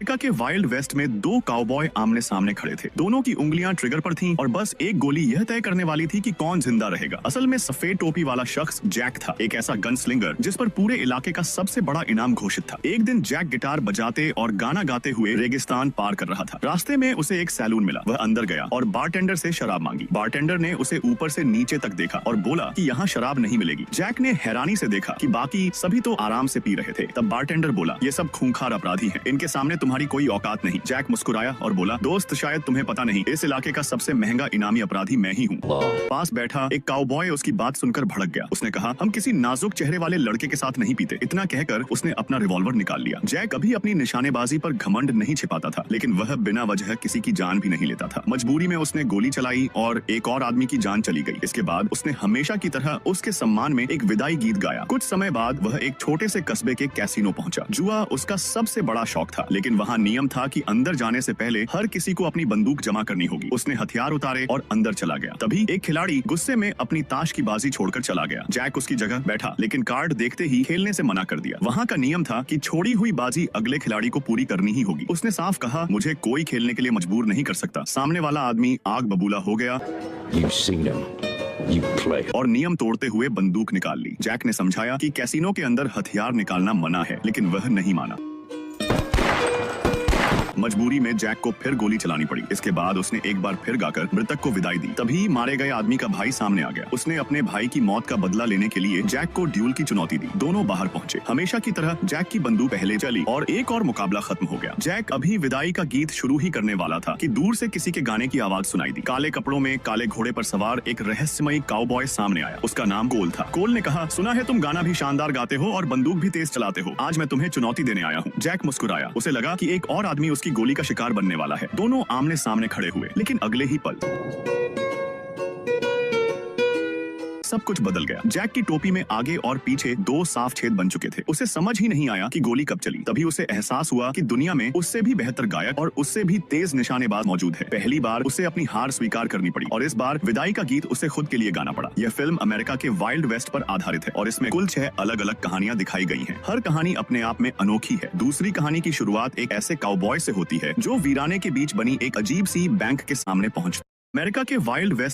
America के Wild West में दो काउबॉय आमने सामने खड़े थे। दोनों की उंगलियां ट्रिगर पर थीं और बस एक गोली यह तय करने वाली थी कि कौन जिंदा रहेगा। असल में सफेद टोपी वाला शख्स जैक था, एक ऐसा गन स्लिंगर जिस पर पूरे इलाके का सबसे बड़ा इनाम घोषित था। एक दिन जैक गिटार बजाते और गाना गाते हुए रेगिस्तान पार कर रहा था। रास्ते में उसे एक सैलून मिला। वह अंदर गया और बारटेंडर से शराब मांगी। बारटेंडर ने उसे ऊपर से नीचे तक देखा और बोला कि यहाँ शराब नहीं मिलेगी। जैक ने हैरानी से देखा कि बाकी सभी तो आराम से पी रहे थे। तब बारटेंडर बोला, ये सब खूंखार अपराधी हैं, इनके सामने तुम्हारी कोई औकात नहीं। जैक मुस्कुराया और बोला, दोस्त शायद तुम्हें पता नहीं, इस इलाके का सबसे महंगा इनामी अपराधी मैं ही हूँ। पास बैठा एक काउबॉय उसकी बात सुनकर भड़क गया। उसने कहा, हम किसी नाजुक चेहरे वाले लड़के के साथ नहीं पीते। इतना कहकर उसने अपना रिवॉल्वर निकाल लिया। जैक कभी अपनी निशानेबाजी पर घमंड नहीं छिपाता था, लेकिन वह बिना वजह किसी की जान भी नहीं लेता था। मजबूरी में उसने गोली चलाई और एक और आदमी की जान चली गई। इसके बाद उसने हमेशा की तरह उसके सम्मान में एक विदाई गीत गाया। कुछ समय बाद वह एक छोटे से कस्बे के कैसीनो पहुंचा। जुआ उसका सबसे बड़ा शौक था, लेकिन वहाँ नियम था कि अंदर जाने से पहले हर किसी को अपनी बंदूक जमा करनी होगी। उसने हथियार उतारे और अंदर चला गया। तभी एक खिलाड़ी गुस्से में अपनी ताश की बाजी छोड़कर चला गया। जैक उसकी जगह बैठा, लेकिन कार्ड देखते ही खेलने से मना कर दिया। वहाँ का नियम था कि छोड़ी हुई बाजी अगले खिलाड़ी को पूरी करनी ही होगी। उसने साफ कहा, मुझे कोई खेलने के लिए मजबूर नहीं कर सकता। सामने वाला आदमी आग बबूला हो गया और नियम तोड़ते हुए बंदूक निकाल ली। जैक ने समझाया कि कैसीनो के अंदर हथियार निकालना मना है, लेकिन वह नहीं माना। मजबूरी में जैक को फिर गोली चलानी पड़ी। इसके बाद उसने एक बार फिर गाकर मृतक को विदाई दी। तभी मारे गए आदमी का भाई सामने आ गया। उसने अपने भाई की मौत का बदला लेने के लिए जैक को ड्यूल की चुनौती दी। दोनों बाहर पहुंचे। हमेशा की तरह जैक की बंदूक पहले चली और एक और मुकाबला खत्म हो गया। जैक अभी विदाई का गीत शुरू ही करने वाला था कि दूर से किसी के गाने की आवाज सुनाई दी। काले कपड़ों में काले घोड़े पर सवार एक रहस्यमयी काउबॉय सामने आया। उसका नाम कोल था। कोल ने कहा, सुना है तुम गाना भी शानदार गाते हो और बंदूक भी तेज चलाते हो। आज मैं तुम्हें चुनौती देने आया हूँ। जैक मुस्कुराया। उसे लगा कि एक और आदमी उसकी गोली का शिकार बनने वाला है। दोनों आमने सामने खड़े हुए, लेकिन अगले ही पल सब कुछ बदल गया। जैक की टोपी में आगे और पीछे दो साफ छेद बन चुके थे। उसे समझ ही नहीं आया कि गोली कब चली। तभी उसे एहसास हुआ कि दुनिया में उससे भी बेहतर गायक और उससे भी तेज निशानेबाज मौजूद है। पहली बार उसे अपनी हार स्वीकार करनी पड़ी और इस बार विदाई का गीत उसे खुद के लिए गाना पड़ा। यह फिल्म अमेरिका के वाइल्ड वेस्ट पर आधारित है और इसमें कुल 6 अलग अलग कहानियां दिखाई गई हैं। हर कहानी अपने आप में अनोखी है। दूसरी कहानी की शुरुआत एक ऐसे काउबॉय से होती है जो वीराने के बीच बनी एक अजीब सी बैंक के सामने पहुंचता है। अमेरिका के वाइल्ड वेस्ट